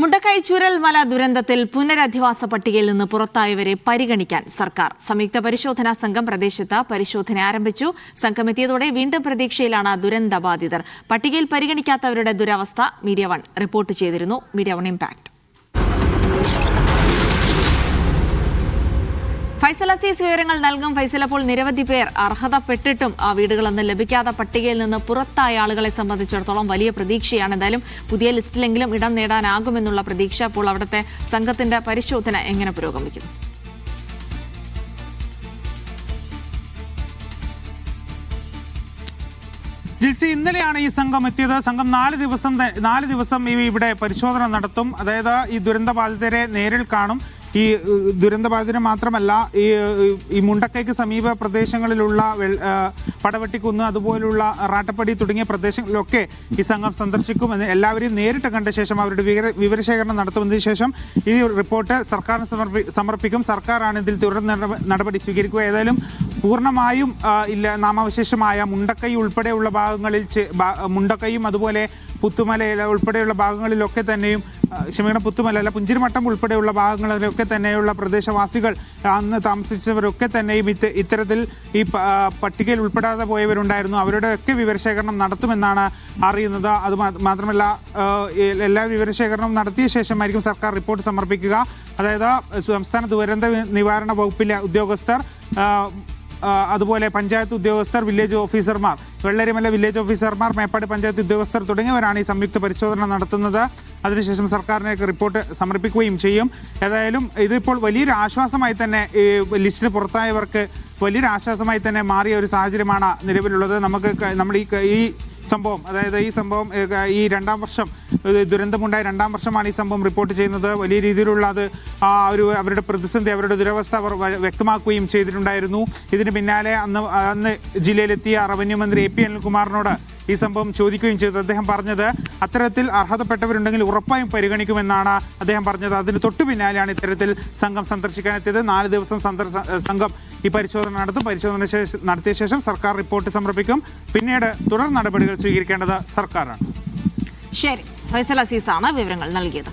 മുണ്ടക്കൈ ചൂരൽമല ദുരന്തത്തിൽ പുനരധിവാസ പട്ടികയിൽ നിന്ന് പുറത്തായവരെ പരിഗണിക്കാൻ സർക്കാർ. സംയുക്ത പരിശോധനാ സംഘം പ്രദേശത്ത് പരിശോധന ആരംഭിച്ചു. സംഘം എത്തിയതോടെ വീണ്ടും പ്രതീക്ഷയിലാണ് ദുരന്തബാധിതർ. പട്ടികയിൽ പരിഗണിക്കാത്തവരുടെ ദുരവസ്ഥ മീഡിയ വൺ റിപ്പോർട്ട് ചെയ്തിരുന്നു. Media one impact. Faisal Aziz വിവരങ്ങൾ നൽകും. ഫൈസൽ, അപ്പോൾ നിരവധി പേർ അർഹതപ്പെട്ടിട്ടും ആ വീടുകളൊന്നും ലഭിക്കാതെ പട്ടികയിൽ നിന്ന് പുറത്തായ ആളുകളെ സംബന്ധിച്ചിടത്തോളം വലിയ പ്രതീക്ഷയാണ്. എന്തായാലും പുതിയ ലിസ്റ്റിലെങ്കിലും ഇടം നേടാനാകുമെന്നുള്ള പ്രതീക്ഷ. അപ്പോൾ അവിടുത്തെ സംഘത്തിന്റെ പരിശോധന എങ്ങനെ പുരോഗമിക്കുന്നു? ജിൽസി, ഇന്നലെയാണ് ഈ സംഘം എത്തിയത്. സംഘം 4 ദിവസം ഇവിടെ പരിശോധന നടത്തും. അതായത് ഈ ദുരന്തബാധിതരെ നേരിൽ കാണും. ഈ ദുരന്തബാധിതരെ മാത്രമല്ല, ഈ മുണ്ടക്കൈക്ക് സമീപ പ്രദേശങ്ങളിലുള്ള പടവെട്ടിക്കുന്ന്, അതുപോലുള്ള റാട്ടപ്പടി തുടങ്ങിയ പ്രദേശങ്ങളിലൊക്കെ ഈ സംഘം സന്ദർശിക്കും. എല്ലാവരെയും നേരിട്ട് കണ്ട ശേഷം അവരുടെ വിവരശേഖരണം നടത്തുന്നതിന് ശേഷം ഈ റിപ്പോർട്ട് സർക്കാരിന് സമർപ്പിക്കും. സർക്കാരാണ് ഇതിൽ തുടർ നടപടി സ്വീകരിക്കുക. ഏതായാലും പൂർണ്ണമായും നാമാവശേഷമായ മുണ്ടക്കൈ ഉൾപ്പെടെയുള്ള ഭാഗങ്ങളിൽ, മുണ്ടക്കൈയും അതുപോലെ പുത്തുമല ഉൾപ്പെടെയുള്ള ഭാഗങ്ങളിലൊക്കെ തന്നെയും, പുത്തുമല പുഞ്ചിരിമട്ടം ഉൾപ്പെടെയുള്ള ഭാഗങ്ങളിലൊക്കെ തന്നെയുള്ള പ്രദേശവാസികൾ, അന്ന് താമസിച്ചവരൊക്കെ തന്നെയും ഇത്തരത്തിൽ ഈ പട്ടികയിൽ ഉൾപ്പെടാതെ പോയവരുണ്ടായിരുന്നു. അവരുടെയൊക്കെ വിവരശേഖരണം നടത്തുമെന്നാണ് അറിയുന്നത്. അത് മാത്രമല്ല, എല്ലാ വിവരശേഖരണവും നടത്തിയ ശേഷമായിരിക്കും സർക്കാർ റിപ്പോർട്ട് സമർപ്പിക്കുക. അതായത് സംസ്ഥാന ദുരന്ത നിവാരണ വകുപ്പിലെ ഉദ്യോഗസ്ഥർ, അതുപോലെ പഞ്ചായത്ത് ഉദ്യോഗസ്ഥർ, വില്ലേജ് ഓഫീസർമാർ, വെള്ളരിമല വില്ലേജ് ഓഫീസർമാർ, മേപ്പാട് പഞ്ചായത്ത് ഉദ്യോഗസ്ഥർ തുടങ്ങിയവരാണ് ഈ സംയുക്ത പരിശോധന നടത്തുന്നത്. അതിനുശേഷം സർക്കാരിലേക്ക് റിപ്പോർട്ട് സമർപ്പിക്കുകയും ചെയ്യും. ഏതായാലും ഇതിപ്പോൾ വലിയൊരു ആശ്വാസമായി തന്നെ, ലിസ്റ്റിന് പുറത്തായവർക്ക് വലിയൊരു ആശ്വാസമായി തന്നെ മാറിയ ഒരു സാഹചര്യമാണ് നിലവിലുള്ളത്. നമ്മൾ ഈ സംഭവം, അതായത് ഈ സംഭവം ഈ 2ാം വർഷം, ദുരന്തമുണ്ടായ 2ാം വർഷമാണ് ഈ സംഭവം റിപ്പോർട്ട് ചെയ്യുന്നത്. വലിയ രീതിയിലുള്ള അവരുടെ പ്രതിസന്ധി, അവരുടെ ദുരവസ്ഥ അവർ വ്യക്തമാക്കുകയും ചെയ്തിട്ടുണ്ടായിരുന്നു. ഇതിന് പിന്നാലെ അന്ന് ജില്ലയിലെത്തിയ റവന്യൂ മന്ത്രി AP അനിൽകുമാറിനോട് ഈ സംഭവം ചോദിക്കുകയും ചെയ്തു. അദ്ദേഹം പറഞ്ഞത്, അത്തരത്തിൽ അർഹതപ്പെട്ടവരുണ്ടെങ്കിൽ ഉറപ്പായും പരിഗണിക്കുമെന്നാണ് അദ്ദേഹം പറഞ്ഞത്. അതിന് തൊട്ടു പിന്നാലെയാണ് ഇത്തരത്തിൽ സംഘം സന്ദർശിക്കാനെത്തിയത്. 4 ദിവസം സംഘം ഈ പരിശോധന നടത്തും. പരിശോധന നടത്തിയ ശേഷം സർക്കാർ റിപ്പോർട്ട് സമർപ്പിക്കും. പിന്നീട് തുടർ നടപടികൾ സ്വീകരിക്കേണ്ടത് സർക്കാരാണ്. ശരി, ഫൈസൽ അസീസാണ് വിവരങ്ങൾ നൽകിയത്.